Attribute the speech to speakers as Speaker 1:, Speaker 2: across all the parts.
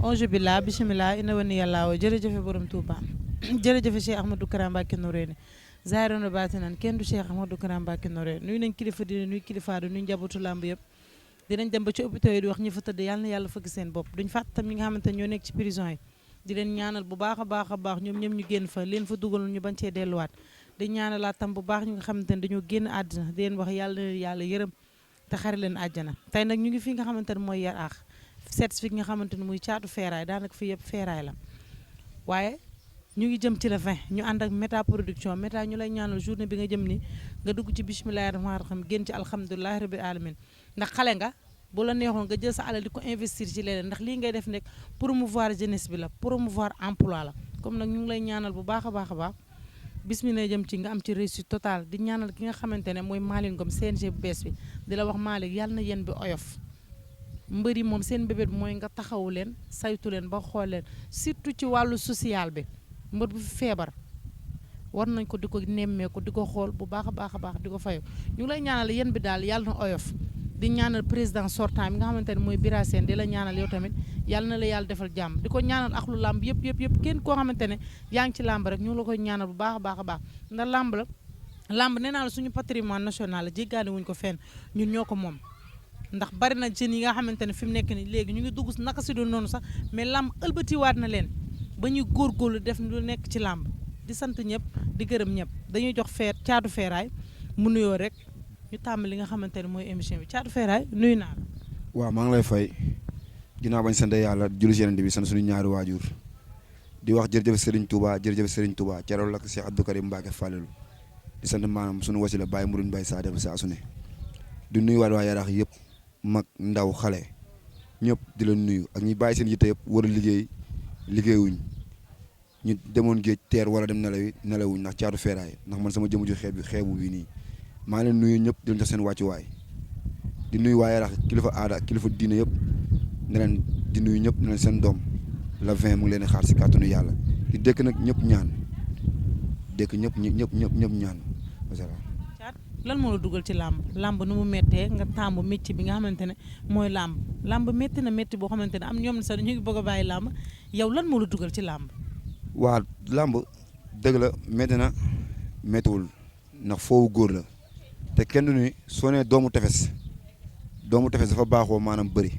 Speaker 1: onge billah bisimilah ina wani yàlla wa jërëjëfe borom Touba jërëjëfe Cheikh Ahmadou Kara Mbacké Noreyni zahiran batinan kenn du Cheikh Ahmadou Kara Mbacké Noreyni nuyu nañ kilifa dina nuyu kilifa du nuyu njabootu làmb yëpp dinañ dem ba ci hôpital yi di wax ñi fa tëdd yàlla na yàlla fëgg seen bopp duñ fàtt tam ñi nga xamante ne ñoo nekk ci prison yi di leen ñaanal bu baax a baax ñoom ñoom ñu génn fa leen fa dugal ñu bañ cee delluwaat di ñaanalaat tam bu baax ñi nga xamante ne dañoo génn àddina di leen wax yàlla na yàlla yërëm te xare leen àjjana tey nag ñu ngi fi nga xamante ne mooy Yaraax certificat nga xamante ne muy caatu feeraay daanaka fi yëpp feeraay la waaye ñu ngi jëm ci le 20 ñu ànd ak méta production méta ñu lay ñaanal journée bi nga jëm ni nga dugg ci bismillahi rahmaani rahim génn ci alhamdulilahi rabbil alamin ndax xale nga bu la neexoon nga jël sa alal di ko investir ci leneen ndax lii ngay def nekk promouvoir jeunesse bi la promouvoir emploi la comme nag ñu ngi lay ñaanal bu baax a baax bismillah jëm ci nga am ci réussite totale di ñaanal ki nga xamante ne mooy Malick Ngom CNG bu bees bi di la wax Malick yàlla na yéen bi oyof mbëri moom seen bébét mooy nga taxawu leen saytu leen ba xool leen surtout ci wàllu social bi mbër bu fi feebar war nañ ko di ko nemmeeku di ko xool bu baax a baax di ko fayu ñu ngi lay ñaanal yéen bi daal yàlla na oyof di ñaanal président sortant bi nga xamante ne mooy Bira Sène di la ñaanal yow tamit yàlla na la yàlla defal jàmm di ko ñaanal axlu làmb yëpp kenn koo xamante ne yaa ngi ci làmb rek ñu ngi la koy ñaanal bu baax a baax ndax làmb nee naa la suñu patrimoine national la jéggaani wuñ ko fenn ñun ñoo ko moom ndax bari na jeunes yi nga xamante ne fi mu nekk ni léegi ñu ngi dugg naka si doon noonu sax mais làmb ëlbatiwaat na leen ba ñuy góorgóorlu def lu nekk ci làmb di sant ñëpp di gërëm ñëpp dañuy jox caatu feeraay mu nuyoo rek ñu tàmm li nga xamante ne mooy émission bi caatu feeraay nuyu naa la.
Speaker 2: waaw maa ngi lay fay ginnaaw bañ sant yàlla julli ci Yonent bi sant suñu ñaari waajur di wax jërëjëf Serigne Touba ceral lak Cheikh Abdou Karim Mbacké Fallelu di sant maanaam suñu wasila Baye Mourine Baye Sadef saa su ne di nuyuwaat waa Yaraax yëpp mag ndaw xale ñëpp di la nuyu ak ñi bàyyi seen yitte yëpp war a liggéeyuñ ñu demoon géej teer wala dem nelawuñ ndax caatu feeraay ndax man sama jëmu ju xeebu bi nii maa ngi leen nuyu ñëpp di leen jox seen wàccuwaay di nuyu waa Yaraax kilifa aada kilifa diine yëpp ne leen di nuyu ñëpp ne leen seen doom la 20 mu ngi leen di xaar si kàttanu yàlla di dëkk nag ñëpp ñaan dëkk ñëpp ñaan wasalaam.
Speaker 1: lan moo la dugal ci làmb nu mu méttee nga tàmbu métti bi nga xamante ne mooy làmb métti na métti boo xamante ne am ñoom sax ñu ngi bëgg a bàyyi làmb yow lan moo la dugal ci làmb.
Speaker 2: waa làmb dëgg la métti na méttiwul ndax foofu góor la te kenn du ni soo nee doomu tefes dafa baaxoo maanaam bëri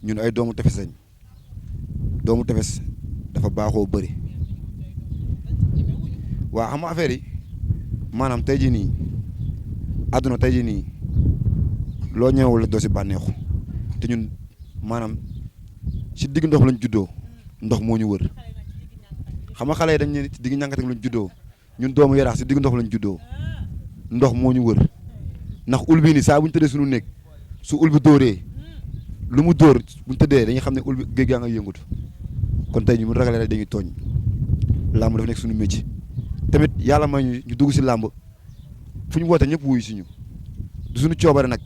Speaker 2: ñun ay doomu tefes lañ doomu tefes dafa baaxoo bëri waa xam nga affaire yi maanaam tey jii nii àdduna tey jii nii loo ñëwul la doo si bànneexu te ñun maanaam si digg ndox lañ juddoo ndox moo ñu wër xam nga xale yi dañ ne si digg ñànkateg lañ juddoo ñun doomu Yaraax si digg ndox lañ juddoo ndox moo ñu wër ndax ul bii nii saa bu ñu tëddee suñu néeg su ul bi dóoree lu mu dóor bu ñu tëddee dañuy xam ne ul bi géej gaa nga yëngutu kon tey ñu mu ragalee rek dañuy tooñ làmb dafa nekk suñu métier tamit yàlla may ñu dugg si làmb fu ñu woote ñëpp wuyu si ñu du suñu coobare nag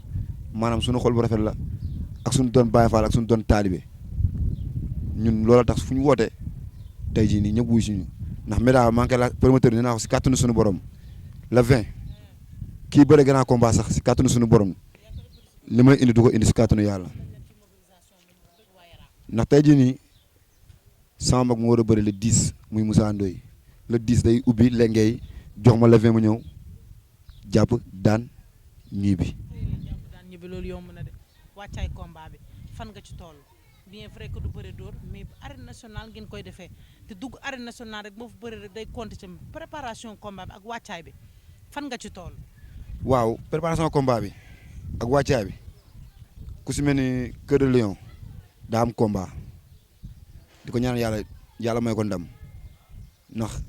Speaker 2: maanaam suñu xol bu rafet la ak suñu doon Baye Fall ak suñu doon taalibe ñun loola tax fu ñu wootee tey jii nii ñëpp wuyu si ñu ndax méda manqué la promoteur nee naa ko si kàttanu suñu borom le 20 kii bëre grand combat sax si kàttanu suñu borom li may indi du ko indi si kàttanu yàlla ndax tey jii nii sama mag mu war a bëri le 10 muy Moussa Ndoye le 10 day ubbi lengey jox ma le 20 mu ñëw jàpp daan ñii bi.
Speaker 1: daan ñibbi loolu yomb na de wàccaay combat bi fan nga ci toll bien vrai que du bëre dóor mais arène nationale ngeen koy defee te dugg arène nationale rek boo fa bëri rek day compter ci préparation combat bi ak wàccaay bi fan nga ci toll.
Speaker 2: waaw préparation combat bi ak wàccaay bi ku si mel ni Cœur de Lion daa am combat di ko ñaan yàlla may ko ndam ndax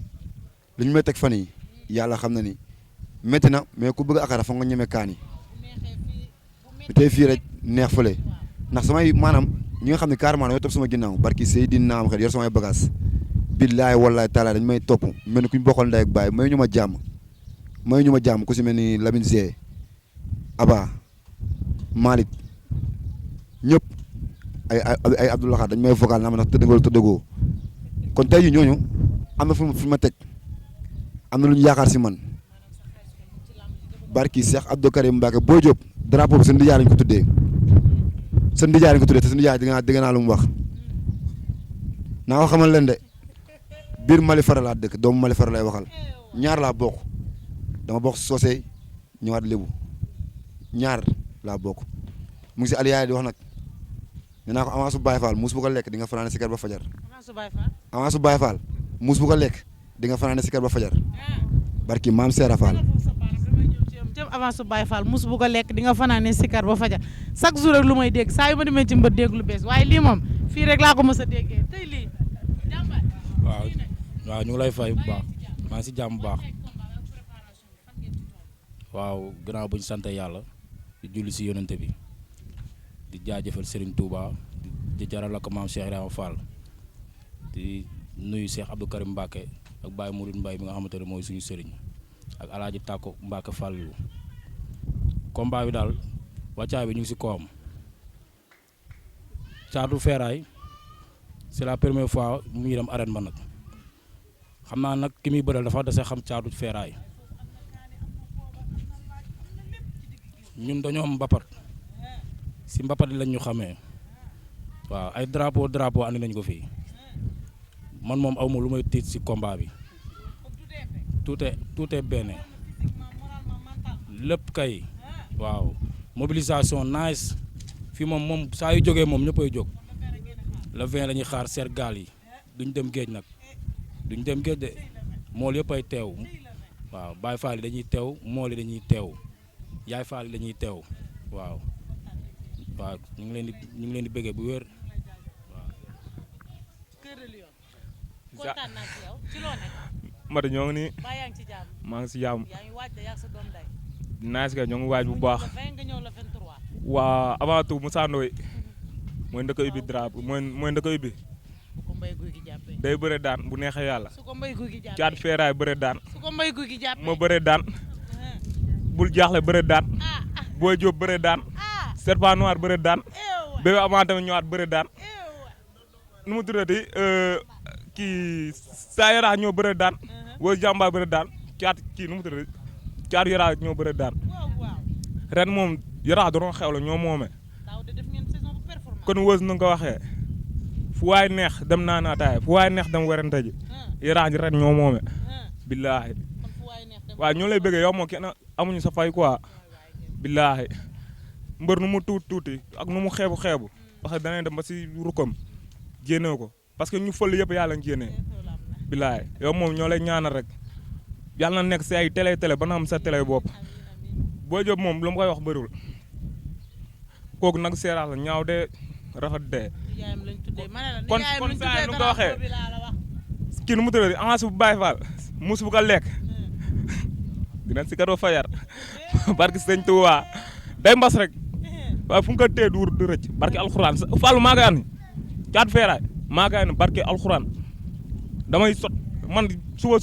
Speaker 2: li ñu may teg fan yi yàlla xam na ni métti na mais ku bëgg a akara fa nga ñeme kaani tey fii rek neex fële ndax samay maanaam ñi nga xam ne carrément dañoo topp sama ginnaaw barki Seydina am xel yor samay bagage billaay wallaay taala dañ may topp mel ni ku ñu bokkal ndey ak baay may ñu ma jàmm ku si mel ni Lamine Zé Aba Malick ñëpp ay Abdoulaye dañ may vocal naa ma ndax tëddëgoo tëddëgoo kon tey jii ñooñu am na fu ma teg am na lu ñu yaakaar si man barki Cheikh Abdou Karim Mbacké Boy Diop drapeau bi seen ndijaay lañ ko tuddee te seen ndijaay dégg naa lu mu wax naa ko xamal leen de biir Mali Fara laa dëkk doomu Mali Fara lay waxal ñaar laa bokk dama bokk soose ñëwaat lébu ñaar laa bokk mu ngi si aliyaay di wax nag nee naa ko avance bu Baye Fall muus bu ko lekk di nga fanaane sikar ba fajar avance bu Baye Fall muus bu ko lekk di nga fanaane sikar ba fajar barki maam Seera Fall
Speaker 1: avance su Baye Fall mus bu ko lekk di nga fanaane sikar ba fajar chaque jour rek lu may dégg saa yu ma demee ci mbër dégg lu bees waaye lii moom fii rek laa ko mës a déggee tey lii jàmbaar.
Speaker 3: waaw ñu ngi lay fay bu baax maa ngi si jàmm bu baax waaw gannaaw bu ñu sant yàlla di julli si yonente bi di jaajëfal Serigne Touba di jaral ak maam Cheikh Ibrahima Fall di nuyu Cheikh Abdou Karim Mbacke ak Baye Mouride Mbaye mi nga xamante ne mooy suñu Serigne. ak Alaaji Tàkko Mbacke Fallou combat bi daal wàccaay bi ñu ngi si kawam Caatu Feeraay c'est la première fois mu ngi dem arène ba nag xam naa nag ki muy bëral dafa dese xam Caatu Feeraay ñun dañoo am mbapat si mbapat lañ ñu xamee waaw ay drapeau andi nañ ko fii man moom awma lu may tiit si combat bi tout est benn lépp kay waaw mobilisation nice fii moom saa yu jógee moom ñëppay jóg le 20 la ñuy xaar seer gaal yi duñ dem géej nag duñ dem géej de mool yëpp ay teew waaw Baay Faal yi dañuy teew mool yi dañuy teew Yaay Faal yi dañuy teew waaw ñu ngi leen di bëggee bu wér waaw.
Speaker 1: kontaan naa ci yow ci loo nekk.
Speaker 4: Mati ñoo ngi nii.
Speaker 1: yaa ngi ci jàmm.
Speaker 4: maa ngi si jàmm.
Speaker 1: yaa ngi waaj yaa sa doom day.
Speaker 4: naaj ka ñoo ngi waaj bu baax.
Speaker 1: nga ñëw la 23.
Speaker 4: waa avant tout Moussa Ndoye mooy ndëkk ubbi drapeau mooy ndëkk ubbi.
Speaker 1: bu ko mbay guy gi jàppee.
Speaker 4: day bëre daan bu neexee yàlla.
Speaker 1: su ko mbay guy gi jàppee
Speaker 4: Caatu Feeraay bëre daan.
Speaker 1: su ko mbay guy gi jàppee
Speaker 4: ma bëre daan. bul jaaxle bëre daan. Boy Diop bëre daan. Serpent Noir bëre daan. Bébé Ama tamit ñëwaat bëre daan. nu mu tuddati kii saa Yaraax ñoo bëre daan. Woo Jàmbaar bëre daan kii nu mu tuddati Caatu Yaraax ñoo bëre daan. ren moom Yaraax doon xew la ñoo moome. kon wës na nga ko waxee fu waay neex dem naa naataay fu waay neex dem werante ji Yaraax ji ren ñoo moome. billaahi waaw ñoo lay bëggee yow moom kenn amuñu sa fay quoi. billaahi mbër nu mu tuuti ak nu mu xeebu parce que danañ dem ba si rukkam jéenee ko parce que ñu fël yëpp yàlla nga jéenee. billaahi yow moom ñoo lay ñaanal rek yàlla na nekk si ay télé ba na am sa télé bopp. Boy Diop moom lu ma koy wax bëriwul kooku nag seeraat la ñaaw de rafet de. kon saa nu ko waxee kii nu mu tëddee avance bu Baye Fall muus bu ko lekk dinañ si karo fayar barki sëñ Tuubaa day mbas rek waaye fu mu ko téye du rëcc barki alxuraan Fallou maa koy andi Caatu Feeraay maa koy andi barki alxuraan damay sot man suba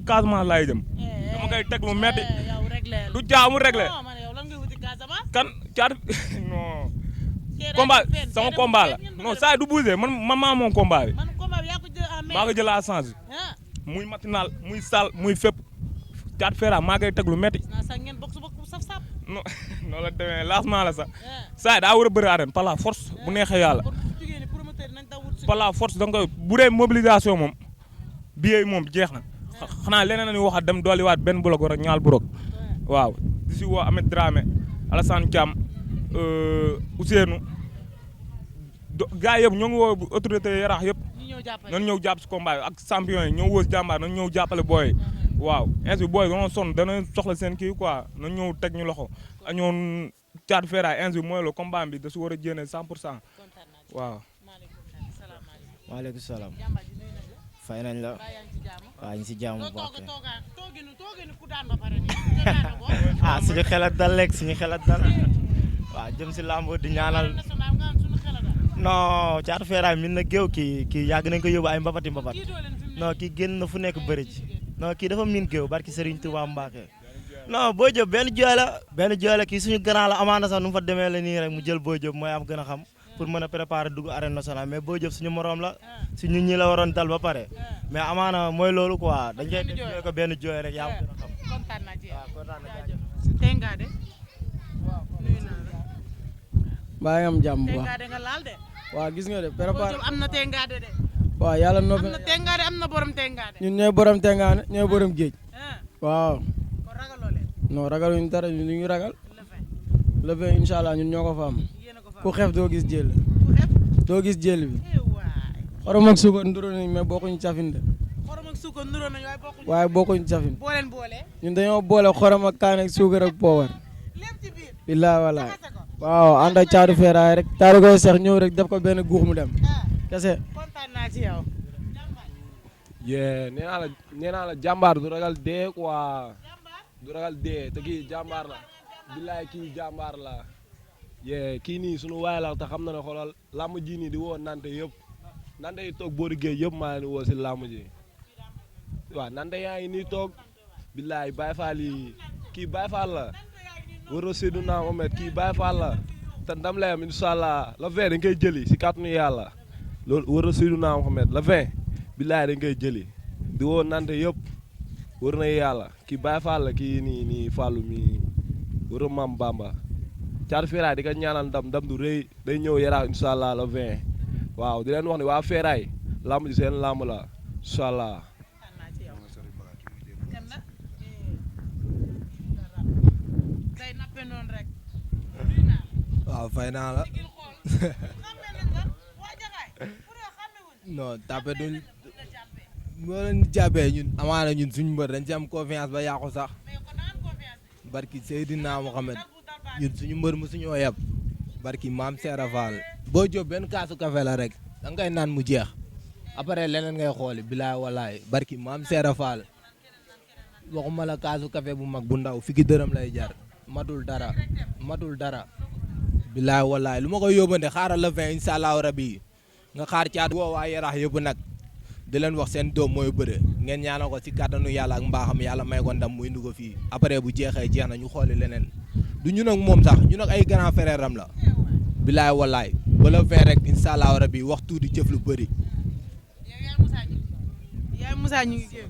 Speaker 4: Casamance laay jëm dama koy teg lu metti du jaamu réglé kan Caatu non combat sama combat la non saa du bougé man maa moom combat bi maa ko jël à change muy matinal muy sal muy fépp Caatu Feeraay maa koy teg lu metti non noonu la demee lancement la sax saa daa war a bëri arène par la force bu neexee yàlla par la force da nga koy bu dee mobilisation moom billet yi moom jeex na xanaa leneen nañu waxaat dem dooliwaat benn bloc rek ñaal bloc waaw di si woo Ahmed Dramé Alassane Thiam Ousseynou gars yëpp ñoo ngi woo autorité Yaraax yëpp nañu ñëw jàpp si combat ak champion yi ñoo woo si jàmbaar nañu ñëw jàppale booy waaw ainsi booy dana sonn dana soxla seen kii quoi nañu ñëw teg ñu loxo ak ñoom Caatu Feeraay ainsi mooy la combat bi da si war a jéene 100% waaw.
Speaker 5: maaleykum salaam. fay nañ la waaw ñu si jàmm bu baax ah suñu xelat dal rek suñu xelat dal waaw jëm si làmb di ñaanal non Caatu Feeraay min na géew kii yàgg nañ ko yóbbu ay mbapat non kii génn na fu nekk bëri ci non kii dafa min géew barki Serigne Touba Mbacke non Boy Diop benn jooy la kii suñu grand la amaana sax nu mu fa demee la nii rek mu jël Boy Diop mooy am gën a xam pour mën a préparer dugg arène nationale mais Boy Diop suñu morom la si ñun ñi la waroon dal ba pare mais amaana mooy loolu quoi dañ koy def ko benn jooy rek yaa gën a xam.
Speaker 1: kontaan naa ci yow
Speaker 5: waaw kontaan naa
Speaker 1: tey ngaa de nuyu naa la.
Speaker 6: mbaa nga am jàmm bu baax
Speaker 1: tey ngaa de nga laal de.
Speaker 6: waaw gis nga de
Speaker 1: Boy
Speaker 6: préparé
Speaker 1: Diop am na tey ngaa de.
Speaker 6: waaw yàlla
Speaker 1: am
Speaker 6: noppi
Speaker 1: na tengaade am na borom tengaade.
Speaker 6: ñun ñooy borom tengaane ñooy borom géej waaw
Speaker 1: kon ragaloo leen.
Speaker 6: non ragaluñ dara ñun ñu ragal le 20 incha allah ñun ñoo ko fa am ku xeef doo gis jël doo gis jël bi xorom ak suukar nduro nañ mais bokkuñ cafin de
Speaker 1: xorom ak suukar nuroo nañ
Speaker 6: waaye bokkuñ cafin
Speaker 1: boo leen boole.
Speaker 6: ñun dañoo boole xorom ak kaan ak suukar ak poobar
Speaker 1: lépp ci biir.
Speaker 6: billaay wallaay waaw ànd ak caatu feeraay rek taari koy seex ñëw rek def ko benn guux mu dem kese
Speaker 1: kontaan naa ci yow.
Speaker 7: yee nee naa la jàmbaar du ragal dee quoi du ragal dee te kii jàmbaar la billaay kii jàmbaar la yee kii nii sunu waay la te xam na ne xoolal làmb ji nii di woo nante yëpp nante yi toog boori géej yëpp maa leen woo si làmb ji waaw nante yaa ngi nii toog billaay Baye Fall yi kii Baye Fall la war a séddu naa Mohamed kii Baye Fall la te ndam la yam incha allah la 20 dañ koy jëli si kàttanu yàlla loolu war a séddu naa Mohamed la 20 billaay dañ koy jëli di woo nante yëpp war na yàlla kii Baye Fall la kii nii Fallu mi war a Mam Bamba Caatu Feeraay di ko ñaanal ndam du rëy day ñëw Yaraax incha allah la 20 waaw di leen wax ne waa Feeraay lamb ji seen lamb la incha allah.
Speaker 8: waaw fay naa la non tapé duñ moo leen jàppee ñun amaana ñun suñu mbër dañ ci am confiance ba yàqu sax barki Seydina Mohamed ñun suñu mbër mu suñoo yeb barki maam Seera Fall boo jóg benn kaasu café la rek da ngay naan mu jeex après leneen ngay xooli bilaay walaay barki maam Seera Fall waxuma la kaasu café bu mag bu ndaw fiki dërëm lay jar matul dara bilaay walaay lu ma koy yóbbante xaaral la 20 incha allahu rabi nga xaar caatu woo waa Yaraax yëpp nag di leen wax seen doom mooy bëre ngeen ñaanal ko ci kàttanu yàlla ak mbaaxam yàlla may ko ndam mu indi ko fii après bu jeexee jeex na ñu xooli leneen du ñun ak moom sax ñun ak ay grand frère am la bilaay walaay wala 20 rek incha allahu rabi wax tuuti jëf lu bëri.
Speaker 1: yaay Moussa ñu ngi jéem.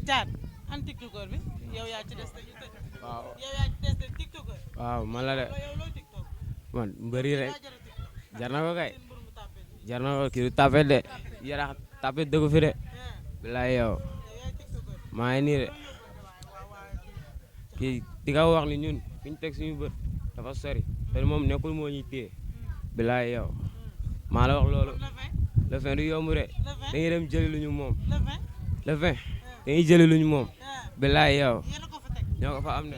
Speaker 1: Thiat an tiktokeur bi yow yaa ci des
Speaker 9: waaw
Speaker 1: yow yaa ci des tiktokeur.
Speaker 9: waaw man la de
Speaker 1: yow loo tiktok.
Speaker 9: man mbëri rek jar na ko kay jar na ko kii du tapet de Yaraax tapet dëggu fi de bilaay yow maa ngi nii de kii di nga wax ni ñun fi ñu teg suñu bët dafa sori te moom nekkul moo ñuy téye bilaay yow maa la wax loolu le 20 du yomb de dañuy dem jëli lu ñu moom le 20 dañuy jëli lu ñu moom bilaay yow ñoo ko fa am de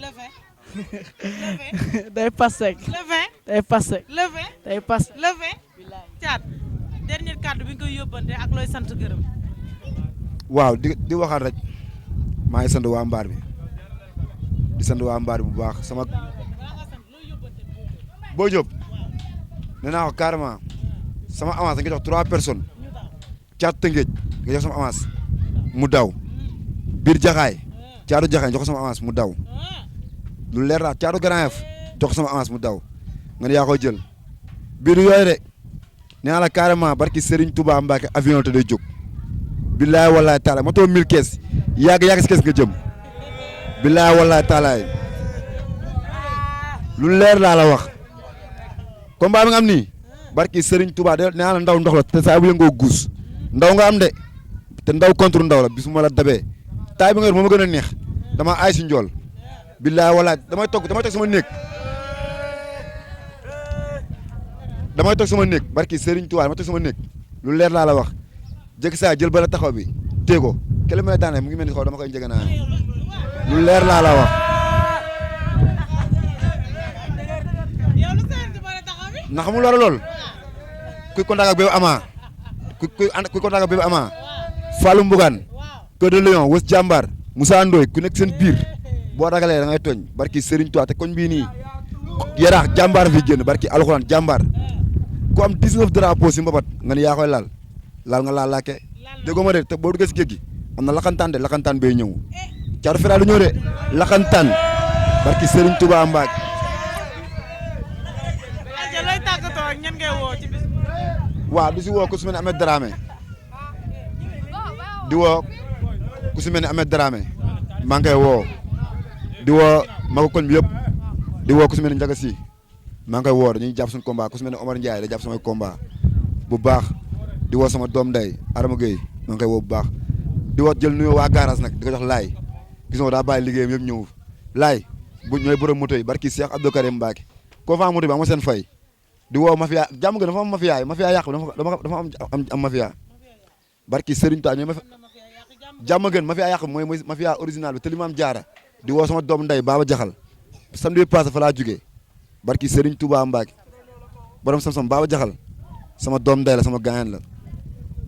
Speaker 6: day passek
Speaker 1: le 20
Speaker 6: day passek
Speaker 1: le 20
Speaker 6: day pass
Speaker 1: le 20 Thiat dernier kàddu bi nga koy yóbbante ak looy sant gërëm.
Speaker 2: waaw di waxaat rek maa ngi sant waa mbaar bi di sant waa mbaar bi bu baax sama Boy Diop nee naa ko carrément sama avance nga jox 3 personnes Caatu Tëngéej nga jox sama avance mu daw biir Jaxaay Caatu Jaxaay jox ko sama avance mu daw lu leer la Caatu Grand Yoff jox ko sama avance mu daw nga ne yaa koy jël biir yooyu de nee naa la carrément barki Serigne Touba Mbacke avion te day jóg billaay wallaay taala ma too 1000 kees yàgg si kees nga jëm billaay wallaay taalaay lu leer laa la wax combat bi nga am nii barki Serigne Touba de nee naa la ndaw ndox la te saa bu yëngoo guus ndaw nga am de te ndaw contre ndaw la bis mu ma la dabee taay bi nga yor moo ma gën a neex dama aay si njool billaay wallaay damay toog sama néeg barki Serigne Touba damay toog sama néeg lu leer laa la wax jëkk saa jël ba la taxaw bi téye ko kële ma la daanee mu ngi mel ni xaw dama koy njëgë naa lu leer laa la wax. ndax mu war a lool kuy contact ak Bébé Ama kuy contact ak Bébé Ama Fallou Mbougaan Cœur de Lion Wës Jàmbaar Moussa Ndoye ku nekk seen biir boo ragalee da ngay tooñ barki Serigne Touba te koñ bii nii Yaraax jàmbaar fi génn barki alxuraan jàmbaar ku am 19 drapeaux si mbabat nga ni yaa koy laal nga laal laake déggoo ma de te boo duggee si géej gi am na laxantaan de laxantaan bay ñëw Caatu Feeraay du ñëw de laxantaan barki Serigne Touba Mbacke.
Speaker 1: looy tàggatoo ak ñan ngay woo ci bis.
Speaker 2: waaw du si woo ku si mel ne Ahmed Dramé di woo ku si mel ne Ahmed Dramé maa ngi koy woo di woo magu koñ bi yëpp di woo ku si mel ne Ndiaga Sy maa ngi koy woo dañuy jàpp suñu combat ku si mel ne Omar Ndiaye da jàpp samay combat bu baax di woo sama doom ndey Adama Gueye maa ngi koy woo bu baax di woo jël nuyoo waa garage nag di ko jox laay gis nga daa bàyyi liggéeyam yëpp ñëw laay bu ñooy borom moto yi barki Cheikh Abdou Karim Mbacke ko fa moto bi ama seen fay di woo mafia jàmm gën dafa am mafia yi mafia yàq dafa am mafia barki Serigne Ta ñooy jàmm gën mafia yàq mooy mafia original bi te li ma am jaara di woo sama doom ndey Baba Jaxal samedi passé fa laa jugee barki Serigne Touba Mbacke borom sam Baba Jaxal sama doom ndey la sama gaañan la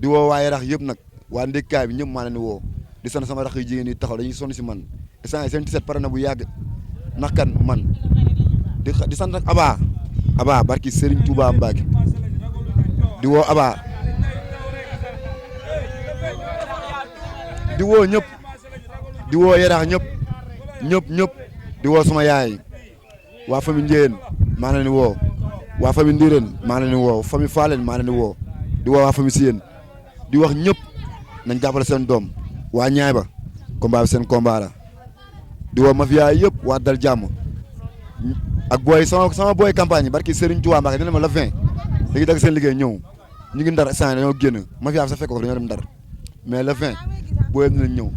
Speaker 2: di woo waa Yarax yëpp nag waa ndékkaay bi ñëpp maa leen di woo di sant sama rax yu jigéen yi taxaw dañuy sonn si man instant seen 17 pare na bu yàgg ndax kan man di sant nag Aba barki Serigne Touba Mbacke di woo Aba di woo ñëpp di woo Yarax ñëpp di woo sama yaay waa famille Ndiéyeen maa leen di woo waa famille Ndiréen maa leen di woo famille Falen maa leen di woo di woo waa famille Siyeen di wax ñëpp nañ jàppale seen doom waa ñaay ba combat bi seen combat la di woo mafia yëpp waa dal jàmm ak booy sama booy campagne yi barki Serigne Touba Mbacke dina ma la 20 dañuy dagg seen liggéey ñëw ñu ngi ndar instant dañoo génn mafia bi sa fekk ko dañoo dem ndar mais le 20 booy dinañ ñëw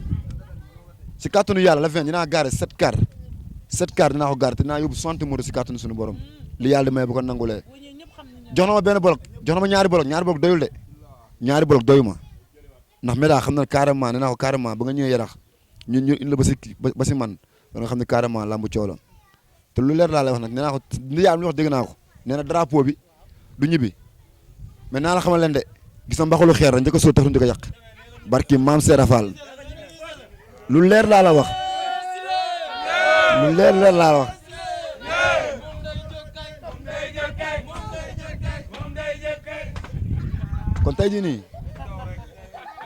Speaker 2: si kàttanu yàlla le 20 dinaa gaare 7 car dinaa ko gaare te dinaa yóbbu 60 moto si kàttanu suñu borom li yàlla di may bu ko nangulee jox na ma benn bolok jox na ma ñaari bolok doyul de ñaari bolok doyu ma ndax Méda xam na carrément nee naa ko carrément ba nga ñëwee Yarax ñu indi la ba si man ba nga xam ne carrément lambu coow la te lu leer laa lay wax nag nee naa ko li yàlla mi wax dégg naa ko nee na drapeau bi du ñibbi mais naa la xamal leen de gis na mbaxalu xeer dañ ko sóor tax ñu ko yàq barki maam Seera Fall lu leer laa la wax lu leer laa la wax kon tey jii nii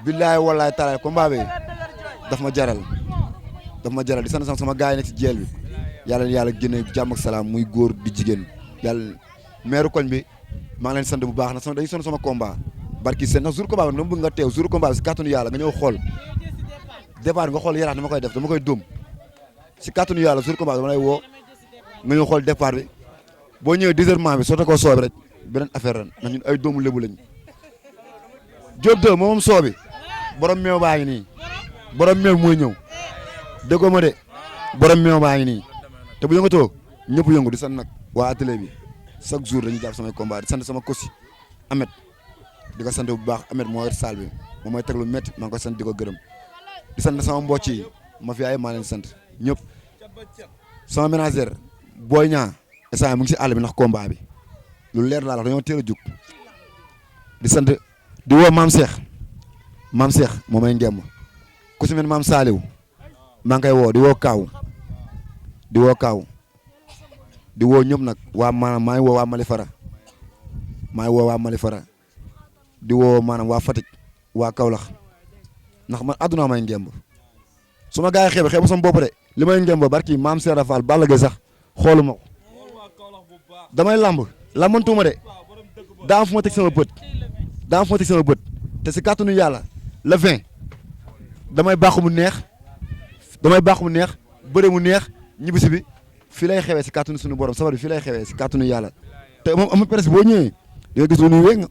Speaker 2: billaay wallaay taalaay combat bi daf ma jaral di sant sama gars yi nekk ci jeel bi yàlla génne jàmm ak salaam muy góor di jigéen yàlla meeru koñ bi maa ngi leen sant bu baax na dañuy sonn sama combat barki seen ndax jour combat bi dama bëgg nga teew jour combat bi si kàttanu yàlla nga ñëw xool départ nga xool Yarax dama koy def dama koy dóom si kàttanu yàlla jour combat bi dama lay woo nga ñëw xool départ bi boo ñëwee désherment bi sotte koo soobi rek beneen affaire ren ndax ñun ay doomu lébu lañ Diop 2 moom soobi borom meew baa ngi nii borom meew mooy ñëw déggoo ma de borom meew baa ngi nii te bu yëngatoo ñëpp yëngu di sant nag waa atelier bi chaque jour dañuy jàpp samay combat di sant sama kosi Amet di ko sant bu baax Amet moo yor salle bi moom mooy teg lu métti maa ngi koy sant di ko gërëm di sant sama mbocc yi ma fi ay maa leen sant ñëpp sama ménagère booy ñaa instant mu ngi si àll bi ndax combat bi lu leer laa la dañoo teel a jug di sant di woo maam Cheikh moom ay ngemm ku si mel maam Saliou maa ngi koy woo di woo Kaaw di woo ñëpp nag waa maanaam maa ngi woo waa Malifara di woo maanaam waa Fatick waa Kaolack ndax man àdduna may ngemb su ma gars yi xeebu sama bopp de li may ngemb barki maam Seera Fall Balla Gaye sax xooluma ko damay lambantuuma de daa am fu ma teg sama bët te si kàttanu yàlla le 20 damay baax mu neex bëre mu neex ñibbisi bi fii lay xewee si kàttanu suñu borom safar bi fii lay xewee si kàttanu yàlla te moom am presse boo ñëwee di nga gis lu nuy wéng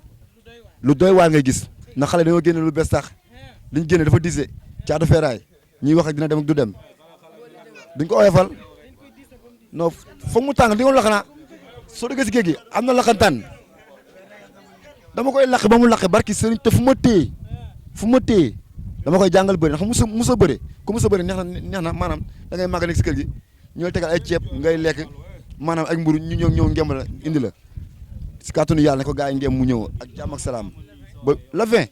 Speaker 2: lu doy waar ngay gis ndax xale dañoo génne lu bees tax liñ génne dafa dise caatu feeraay ñuy wax ak dina dem ak du dem duñ ko oyofal non foog mu tàng di nga laxanaa soo déggee si géej gi am na laxantaan dama koy laq ba mu laqe barki sëriñ te fu ma téye dama koy jàngal bëri ndax musa bëri ku musa bëri neex na maanaam da ngay màgg nekk si kër gi ñooy tegal ay ceeb ngay lekk maanaam ak mburu ñu ñëw ngemb la indi la si kàttanu yàlla ne ko gars yi ngem mu ñëw ak jàmm ak salaam ba le 20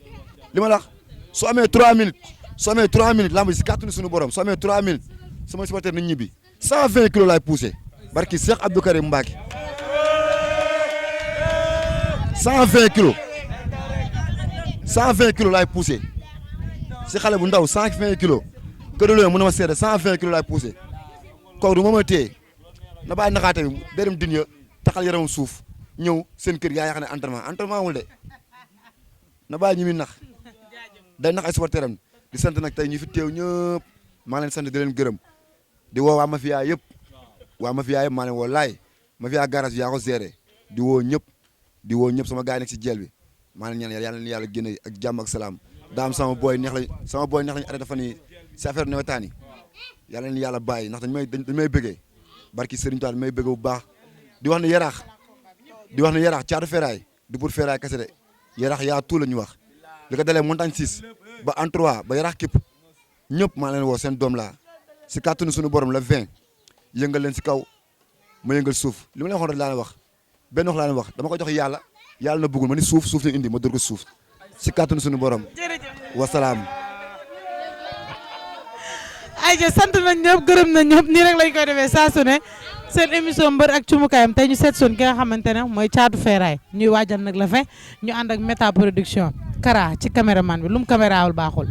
Speaker 2: li ma la wax soo amee 3 minutes lamb ji si kàttanu suñu borom soo amee 3 minutes sama supporter nañ ñibbi 120 kilos laay poussé barki Cheikh Abdou Karim Mbacke 120 kilos laay poussé si xale bu ndaw 120 kilos que de loolu mën na ma seede 120 kilos laay poussé kooku du ma ma téye na bàyyi naxaate bi day dem din ya taxal yaramam suuf ñëw seen kër yaa xam ne entraînement wul de na bàyyi ñi muy nax day nax ay supporteram di sant nag tey ñu fi teew ñëpp maa leen sant di leen gërëm di woo waa mafia yëpp maa leen woo laay mafia garage bi yaa ko géré di woo ñëpp sama gars yi nekk si jeel bi maa ngi ñaan yàlla na yàlla génne ak jàmm ak salaam daam sama booy neex lañu arrêté fan yi si affaire nawetaan yi yàlla na yàlla bàyyi ndax dañ may bëggee barki Serigne Touba dañ may bëggee bu baax di wax ne yaraax caatu feeraay du pour feeraay kese de yaraax yaa tout la ñu wax li ko dalee montagne 6 ba en 3 ba yaraax képp ñëpp maa leen woo seen doom laa si kàttanu suñu borom la 20 yëngal leen si kaw ma yëngal suuf li ma leen waxoon rek laa leen wax benn wax laa leen wax dama ko jox yàlla na bëggul ma ni suuf la indi ma dóor ko suuf si kàttanu suñu borom wasalaam.
Speaker 1: ayca sant nañ ñëpp gërëm nañ ñëpp nii rek lañ koy defee saa su ne seen émission mbër ak cumukaayam tey ñu seet soon ki nga xamante ne mooy Caatu Feeraay ñuy waajal nag la fin ñu ànd ak Méta Production Kara ci caméraman bi lu mu camérawul baaxul